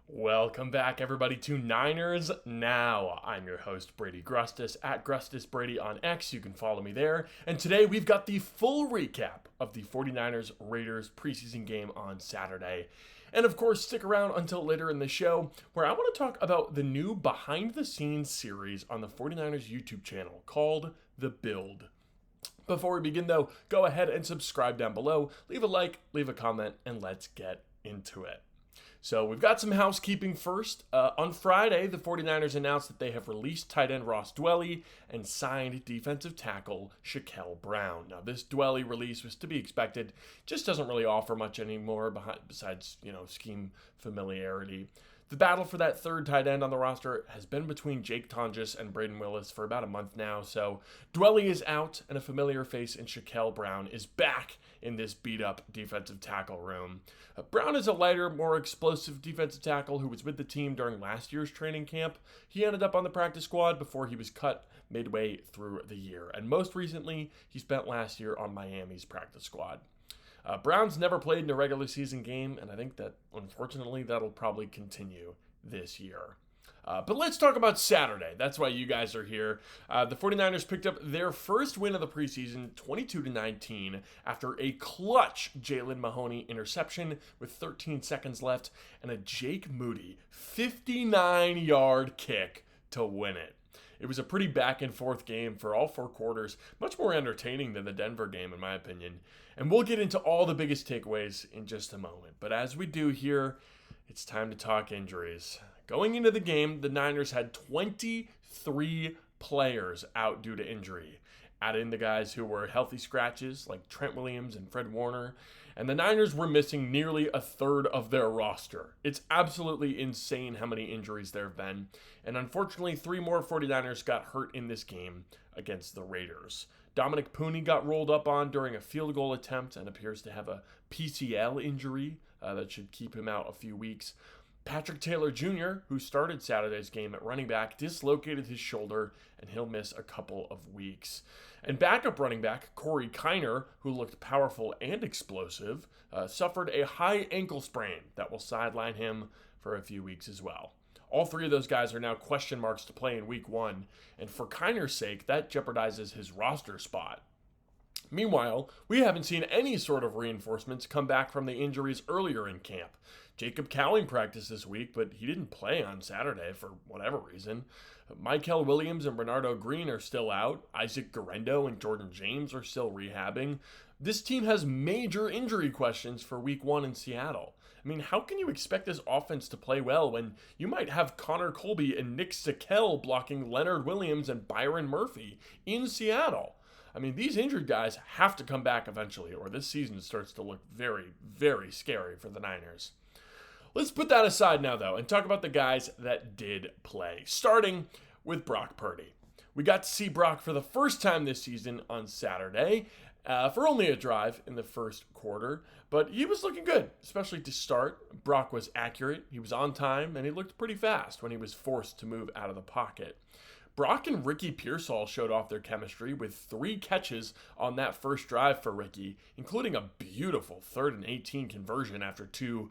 Welcome back, everybody, to Niners Now. I'm your host, Brady Grustas, at GrustasBrady on X. You can follow me there. And today we've got the full recap of the 49ers Raiders preseason game on Saturday. And of course, stick around until later in the show, where I want to talk about the new behind the scenes series on the 49ers YouTube channel called The Build. Before we begin, though, go ahead and subscribe down below, leave a like, leave a comment, and let's get into it. So we've got some housekeeping first. On Friday, the 49ers announced that they have released tight end Ross Dwelley and signed defensive tackle Shaquille Brown. Now, this Dwelley release was to be expected. Just doesn't really offer much anymore besides, scheme familiarity. The battle for that third tight end on the roster has been between Jake Tonjes and Braden Willis for about a month now. So Dwelley is out, and a familiar face in Shaquille Brown is back in this beat-up defensive tackle room. Brown is a lighter, more explosive defensive tackle who was with the team during last year's training camp. He ended up on the practice squad before he was cut midway through the year. And most recently, he spent last year on Miami's practice squad. Brown's never played in a regular season game, and I think that, unfortunately, that'll probably continue this year. But let's talk about Saturday. That's why you guys are here. The 49ers picked up their first win of the preseason, 22-19, after a clutch Jalen Mahoney interception with 13 seconds left and a Jake Moody 59-yard kick to win it. It was a pretty back-and-forth game for all four quarters, much more entertaining than the Denver game, in my opinion. And we'll get into all the biggest takeaways in just a moment. But as we do here, it's time to talk injuries. Going into the game, the Niners had 23 players out due to injury. Add in the guys who were healthy scratches, like Trent Williams and Fred Warner, and the Niners were missing nearly a third of their roster. It's absolutely insane how many injuries there have been, and unfortunately, 3 more 49ers got hurt in this game against the Raiders. Dominic Pooney got rolled up on during a field goal attempt and appears to have a PCL injury that should keep him out a few weeks. Patrick Taylor Jr., who started Saturday's game at running back, dislocated his shoulder, and he'll miss a couple of weeks. And backup running back Corey Kiner, who looked powerful and explosive, suffered a high ankle sprain that will sideline him for a few weeks as well. All 3 of those guys are now question marks to play in week 1, and for Kiner's sake, that jeopardizes his roster spot. Meanwhile, we haven't seen any sort of reinforcements come back from the injuries earlier in camp. Jacob Cowling practiced this week, but he didn't play on Saturday for whatever reason. Michael Williams and Bernardo Green are still out. Isaac Guerendo and Jordan James are still rehabbing. This team has major injury questions for week 1 in Seattle. I mean, how can you expect this offense to play well when you might have Connor Colby and Nick Sakel blocking Leonard Williams and Byron Murphy in Seattle? I mean, these injured guys have to come back eventually, or this season starts to look very, very scary for the Niners. Let's put that aside now, though, and talk about the guys that did play, starting with Brock Purdy. We got to see Brock for the first time this season on Saturday for only a drive in the first quarter, but he was looking good, especially to start. Brock was accurate, he was on time, and he looked pretty fast when he was forced to move out of the pocket. Brock and Ricky Pearsall showed off their chemistry with 3 catches on that first drive for Ricky, including a beautiful 3rd and 18 conversion after 2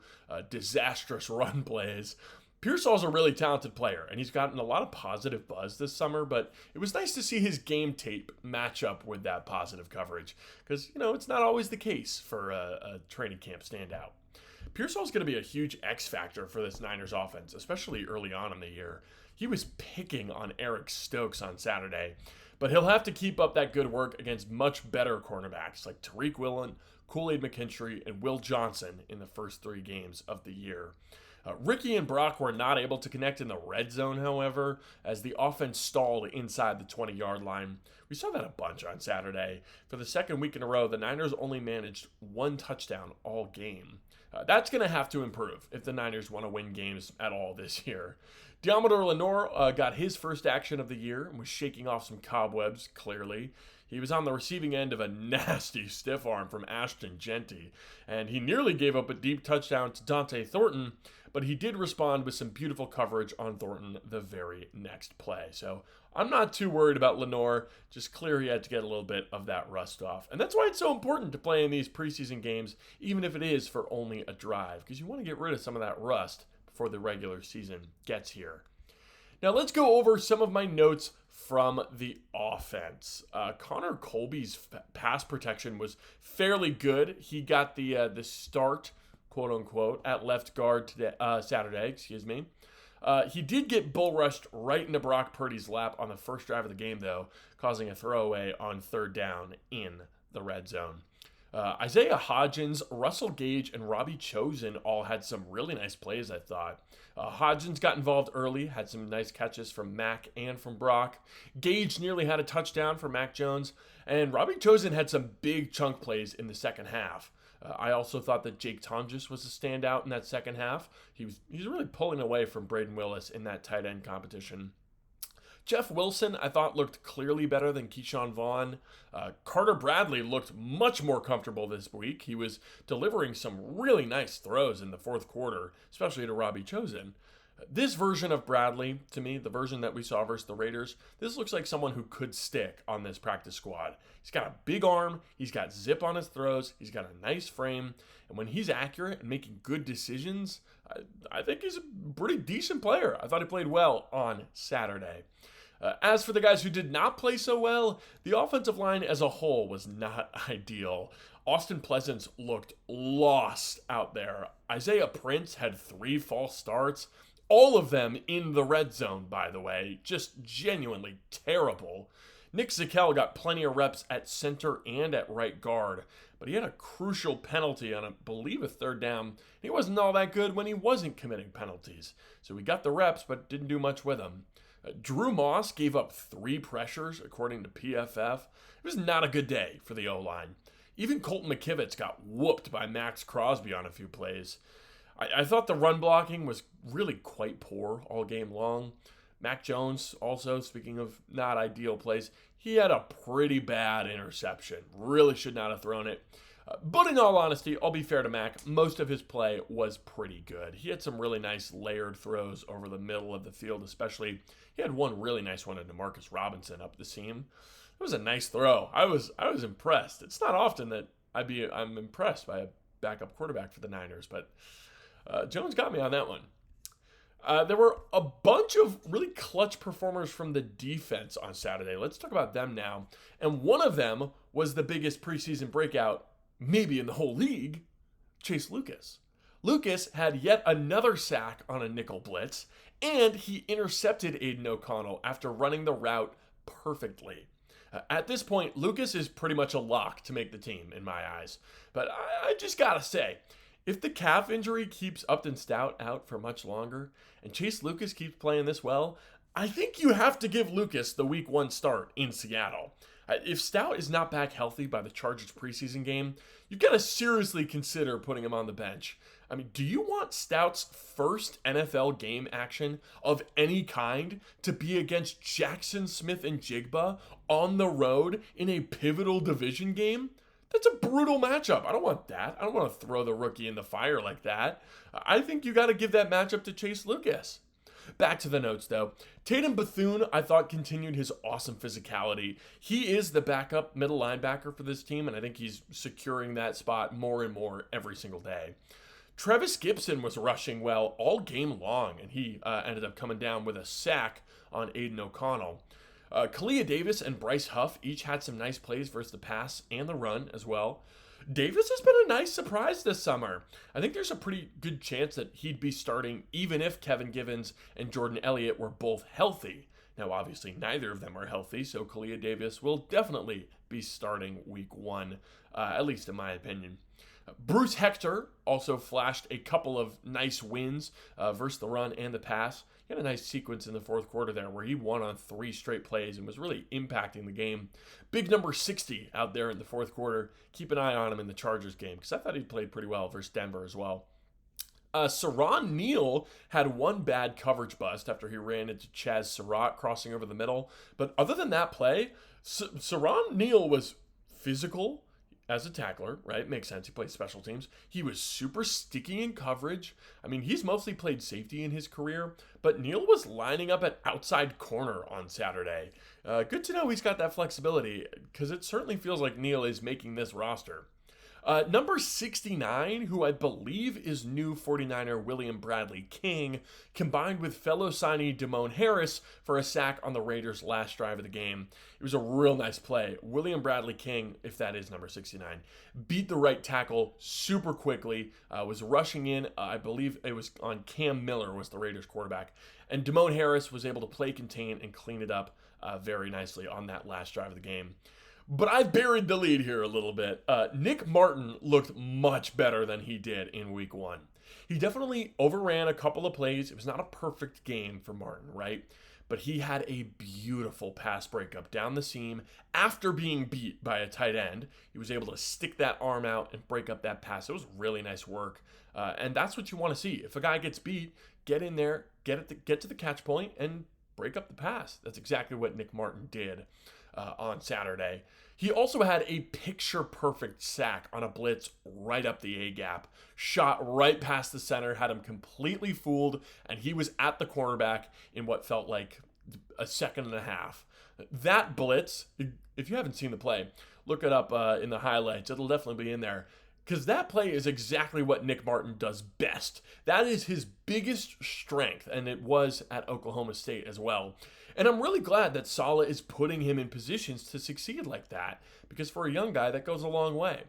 disastrous run plays. Pearsall's a really talented player, and he's gotten a lot of positive buzz this summer, but it was nice to see his game tape match up with that positive coverage, because, it's not always the case for a training camp standout. Pearsall's going to be a huge X factor for this Niners offense, especially early on in the year. He was picking on Eric Stokes on Saturday, but he'll have to keep up that good work against much better cornerbacks like Tariq Woolen, Kool-Aid McKinstry, and Will Johnson in the first 3 games of the year. Ricky and Brock were not able to connect in the red zone, however, as the offense stalled inside the 20-yard line. We saw that a bunch on Saturday. For the second week in a row, the Niners only managed 1 touchdown all game. That's going to have to improve if the Niners want to win games at all this year. Deommodore Lenoir got his first action of the year and was shaking off some cobwebs, clearly. He was on the receiving end of a nasty stiff arm from Ashton Genty, and he nearly gave up a deep touchdown to Dante Thornton, but he did respond with some beautiful coverage on Thornton the very next play. So I'm not too worried about Lenoir, just clear he had to get a little bit of that rust off. And that's why it's so important to play in these preseason games, even if it is for only a drive, because you want to get rid of some of that rust for the regular season gets here. Now let's go over some of my notes from the offense. Connor Colby's pass protection was fairly good. He got the start, quote unquote, at left guard today, Saturday. He did get bull rushed right into Brock Purdy's lap on the first drive of the game, though, causing a throwaway on third down in the red zone. Isaiah Hodgins, Russell Gage, and Robbie Chosen all had some really nice plays, I thought. Hodgins got involved early, had some nice catches from Mac and from Brock. Gage nearly had a touchdown for Mac Jones, and Robbie Chosen had some big chunk plays in the second half. I also thought that Jake Tonjes was a standout in that second half. He's really pulling away from Braden Willis in that tight end competition. Jeff Wilson, I thought, looked clearly better than Keyshawn Vaughn. Carter Bradley looked much more comfortable this week. He was delivering some really nice throws in the fourth quarter, especially to Robbie Chosen. This version of Bradley, to me, the version that we saw versus the Raiders, this looks like someone who could stick on this practice squad. He's got a big arm, he's got zip on his throws, he's got a nice frame, and when he's accurate and making good decisions, I think he's a pretty decent player. I thought he played well on Saturday. As for the guys who did not play so well, the offensive line as a whole was not ideal. Austin Pleasance looked lost out there. Isaiah Prince had 3 false starts, all of them in the red zone, by the way, just genuinely terrible. Nick Zakelj got plenty of reps at center and at right guard, but he had a crucial penalty on, I believe, a third down. He wasn't all that good when he wasn't committing penalties, so he got the reps but didn't do much with them. Drew Moss gave up 3 pressures, according to PFF. It was not a good day for the O-line. Even Colton McKivitz got whooped by Max Crosby on a few plays. I thought the run blocking was really quite poor all game long. Mac Jones, also, speaking of not ideal plays, he had a pretty bad interception. Really should not have thrown it. But in all honesty, I'll be fair to Mac, most of his play was pretty good. He had some really nice layered throws over the middle of the field, especially. He had one really nice one to Demarcus Robinson up the seam. It was a nice throw. I was impressed. It's not often that I'm impressed by a backup quarterback for the Niners, but Jones got me on that one. There were a bunch of really clutch performers from the defense on Saturday. Let's talk about them now. And one of them was the biggest preseason breakout, maybe in the whole league, Chase Lucas. Lucas had yet another sack on a nickel blitz, and he intercepted Aiden O'Connell after running the route perfectly. At this point, Lucas is pretty much a lock to make the team, in my eyes. But I just gotta say, if the calf injury keeps Upton Stout out for much longer, and Chase Lucas keeps playing this well, I think you have to give Lucas the week 1 start in Seattle. If Stout is not back healthy by the Chargers preseason game, you've got to seriously consider putting him on the bench. I mean, do you want Stout's first NFL game action of any kind to be against Jackson Smith and Jigba on the road in a pivotal division game? That's a brutal matchup. I don't want that. I don't want to throw the rookie in the fire like that. I think you got to give that matchup to Chase Lucas. Back to the notes, though. Tatum Bethune, I thought, continued his awesome physicality. He is the backup middle linebacker for this team, and I think he's securing that spot more and more every single day. Trevis Gibson was rushing well all game long, and he ended up coming down with a sack on Aiden O'Connell. Kalia Davis and Bryce Huff each had some nice plays versus the pass and the run as well. Davis has been a nice surprise this summer. I think there's a pretty good chance that he'd be starting even if Kevin Givens and Jordan Elliott were both healthy. Now, obviously, neither of them are healthy, so Kalia Davis will definitely be starting week 1, at least in my opinion. Bruce Hector also flashed a couple of nice wins versus the run and the pass. He had a nice sequence in the fourth quarter there where he won on 3 straight plays and was really impacting the game. Big number 60 out there in the fourth quarter. Keep an eye on him in the Chargers game because I thought he played pretty well versus Denver as well. Saron Neal had one bad coverage bust after he ran into Chaz Surratt crossing over the middle. But other than that play, Saron Neal was physical as a tackler, right? Makes sense. He plays special teams. He was super sticky in coverage. I mean, he's mostly played safety in his career, but Neal was lining up at outside corner on Saturday. Good to know he's got that flexibility because it certainly feels like Neal is making this roster. Number 69, who I believe is new 49er William Bradley King, combined with fellow signee Damone Harris for a sack on the Raiders' last drive of the game. It was a real nice play. William Bradley King, if that is number 69, beat the right tackle super quickly, was rushing in. I believe it was on Cam Miller was the Raiders quarterback. And Damone Harris was able to play contain and clean it up very nicely on that last drive of the game. But I buried the lead here a little bit. Nick Martin looked much better than he did in week 1. He definitely overran a couple of plays. It was not a perfect game for Martin, right? But he had a beautiful pass breakup down the seam after being beat by a tight end. He was able to stick that arm out and break up that pass. It was really nice work. And that's what you want to see. If a guy gets beat, get in there, get to the catch point, and break up the pass. That's exactly what Nick Martin did on Saturday. He also had a picture-perfect sack on a blitz right up the A-gap. Shot right past the center, had him completely fooled, and he was at the cornerback in what felt like a second and a half. That blitz, if you haven't seen the play, look it up in the highlights. It'll definitely be in there. Because that play is exactly what Nick Martin does best. That is his biggest strength, and it was at Oklahoma State as well. And I'm really glad that Saleh is putting him in positions to succeed like that, because for a young guy, that goes a long way.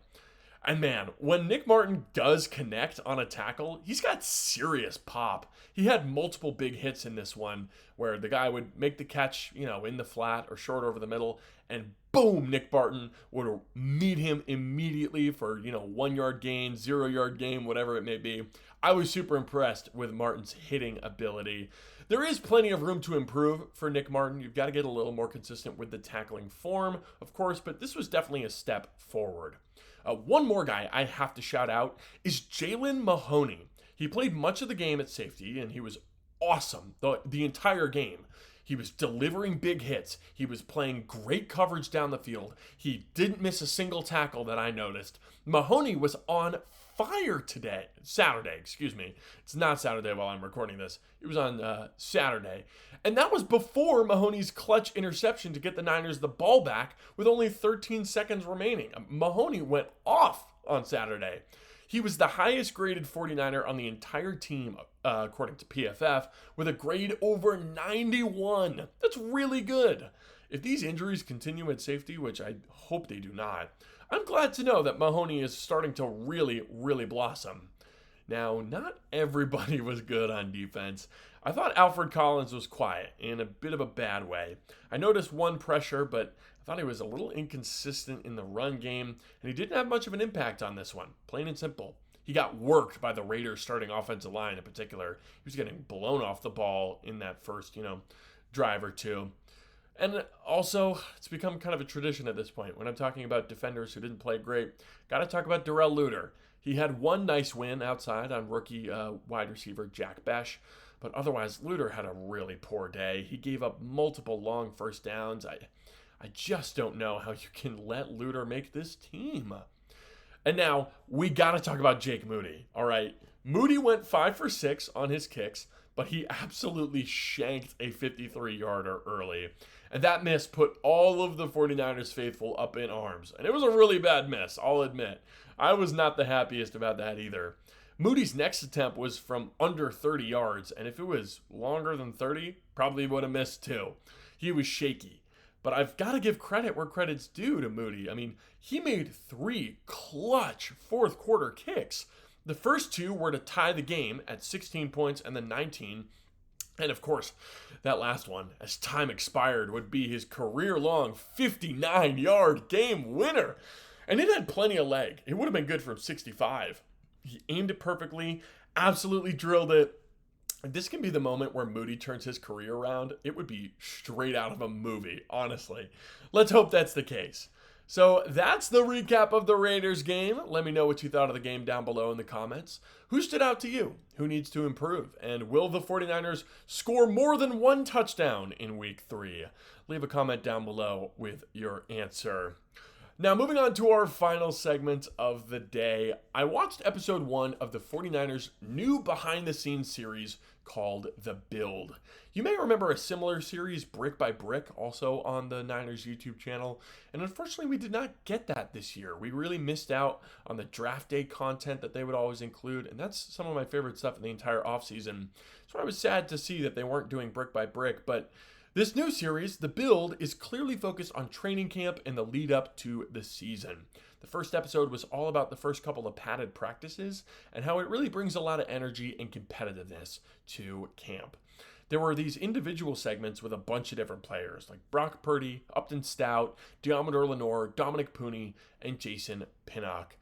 And man, when Nick Martin does connect on a tackle, he's got serious pop. He had multiple big hits in this one where the guy would make the catch, in the flat or short over the middle, and boom, Nick Martin would meet him immediately for, 1 yard gain, 0 yard gain, whatever it may be. I was super impressed with Martin's hitting ability. There is plenty of room to improve for Nick Martin. You've got to get a little more consistent with the tackling form, of course, but this was definitely a step forward. One more guy I have to shout out is Jalen Mahoney. He played much of the game at safety, and he was awesome the entire game. He was delivering big hits. He was playing great coverage down the field. He didn't miss a single tackle that I noticed. Mahoney was on fire Saturday. It's not Saturday while I'm recording this. It was on Saturday. And that was before Mahoney's clutch interception to get the Niners the ball back with only 13 seconds remaining. Mahoney went off on Saturday. He was the highest graded 49er on the entire team, according to PFF, with a grade over 91. That's really good. If these injuries continue at safety, which I hope they do not, I'm glad to know that Mahoney is starting to really, really blossom. Now, not everybody was good on defense. I thought Alfred Collins was quiet in a bit of a bad way. I noticed one pressure, but I thought he was a little inconsistent in the run game, and he didn't have much of an impact on this one, plain and simple. He got worked by the Raiders' starting offensive line in particular. He was getting blown off the ball in that first, drive or two. And also, it's become kind of a tradition at this point. When I'm talking about defenders who didn't play great, got to talk about Darrell Luter. He had one nice win outside on rookie wide receiver Jack Besh, but otherwise, Luter had a really poor day. He gave up multiple long first downs. I just don't know how you can let Luter make this team. And now, we got to talk about Jake Moody, all right? Moody went 5 for 6 on his kicks, but he absolutely shanked a 53-yarder early. And that miss put all of the 49ers faithful up in arms. And it was a really bad miss, I'll admit. I was not the happiest about that either. Moody's next attempt was from under 30 yards, and if it was longer than 30, probably would have missed too. He was shaky. But I've got to give credit where credit's due to Moody. I mean, he made 3 clutch fourth quarter kicks. The first 2 were to tie the game at 16 points and then 19. And of course, that last one, as time expired, would be his career-long 59-yard game winner. And it had plenty of leg. It would have been good from 65. He aimed it perfectly, absolutely drilled it. This can be the moment where Moody turns his career around. It would be straight out of a movie, honestly. Let's hope that's the case. So that's the recap of the Raiders game. Let me know what you thought of the game down below in the comments. Who stood out to you? Who needs to improve? And will the 49ers score more than 1 touchdown in week 3? Leave a comment down below with your answer. Now, moving on to our final segment of the day, I watched episode 1 of the 49ers' new behind the scenes series called The Build. You may remember a similar series, Brick by Brick, also on the Niners YouTube channel, and unfortunately we did not get that this year. We really missed out on the draft day content that they would always include, and that's some of my favorite stuff in the entire offseason. So I was sad to see that they weren't doing Brick by Brick, but this new series, The Build, is clearly focused on training camp and the lead up to the season. The first episode was all about the first couple of padded practices and how it really brings a lot of energy and competitiveness to camp. There were these individual segments with a bunch of different players like Brock Purdy, Upton Stout, Deommodore Lenoir, Dominic Pooney, and Jason Pinnock.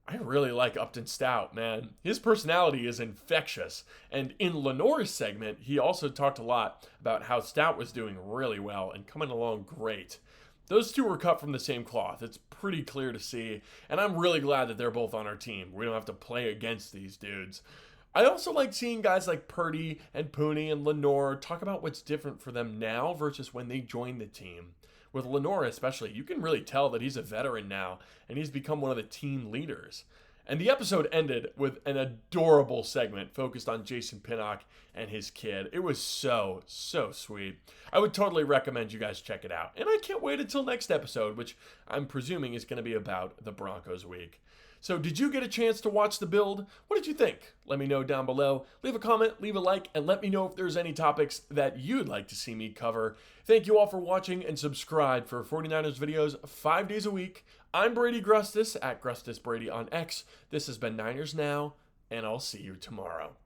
I really like Upton Stout, man. His personality is infectious. And in Lenoir's segment, he also talked a lot about how Stout was doing really well and coming along great. Those two were cut from the same cloth. It's pretty clear to see. And I'm really glad that they're both on our team. We don't have to play against these dudes. I also like seeing guys like Purdy and Pooney and Lenoir talk about what's different for them now versus when they joined the team. With Lenoir especially, you can really tell that he's a veteran now, and he's become one of the team leaders. And the episode ended with an adorable segment focused on Jason Pinnock and his kid. It was so sweet. I would totally recommend you guys check it out. And I can't wait until next episode, which I'm presuming is going to be about the Broncos week. So did you get a chance to watch The Build? What did you think? Let me know down below. Leave a comment, leave a like, and let me know if there's any topics that you'd like to see me cover. Thank you all for watching, and subscribe for 49ers videos 5 days a week. I'm Brady Grustas, at GrustasBrady on X. This has been Niners Now, and I'll see you tomorrow.